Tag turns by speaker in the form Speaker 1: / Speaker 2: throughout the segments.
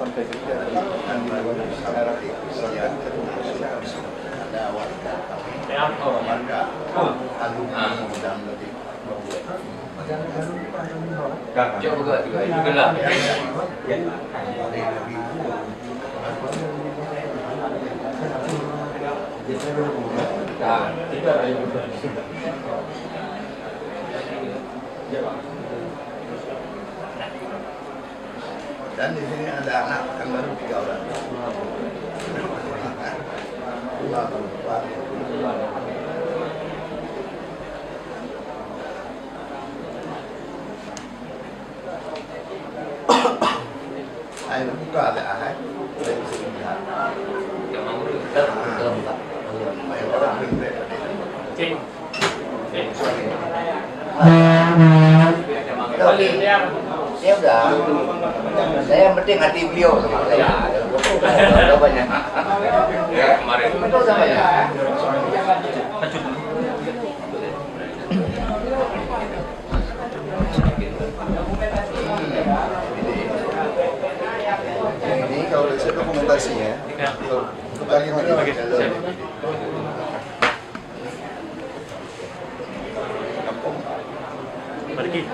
Speaker 1: sampai kerja di sekarang
Speaker 2: ada warga
Speaker 3: Coba juga lah.
Speaker 2: dan di sini ada anak yang baru 3 orang. Dua perempuan. Ayo buka ada ahad. Ya udah, saya yang penting hati beliau sama saya. Ada banyak.
Speaker 3: Ya kemarin.
Speaker 2: Betul sama ya.
Speaker 1: ini kalau dari saya dokumentasinya bagaimana
Speaker 4: Pergi.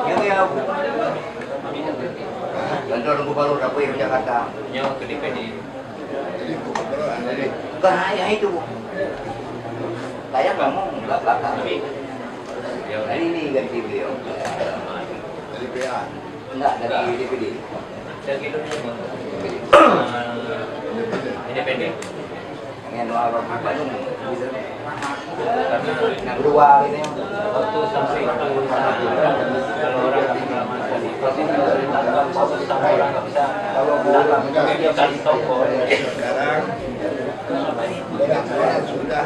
Speaker 2: Yang ya. Kantor Gubernur Dapur Jakarta.
Speaker 3: Yang ke DPD.
Speaker 2: Bukan hanya itu, Bu. Saya ngomong belakang. Dari ini ganti beliau.
Speaker 1: dari PA
Speaker 2: Enggak, dari DPD.
Speaker 3: Dan gitu. Independen.
Speaker 2: Yang luar Bandung.
Speaker 3: Karena
Speaker 2: Berdua ini.
Speaker 3: waktu sampai itu kalau orang reklamasi proses proses sama orang nggak bisa datang dia kali toko.
Speaker 1: sekarang
Speaker 2: Sudah.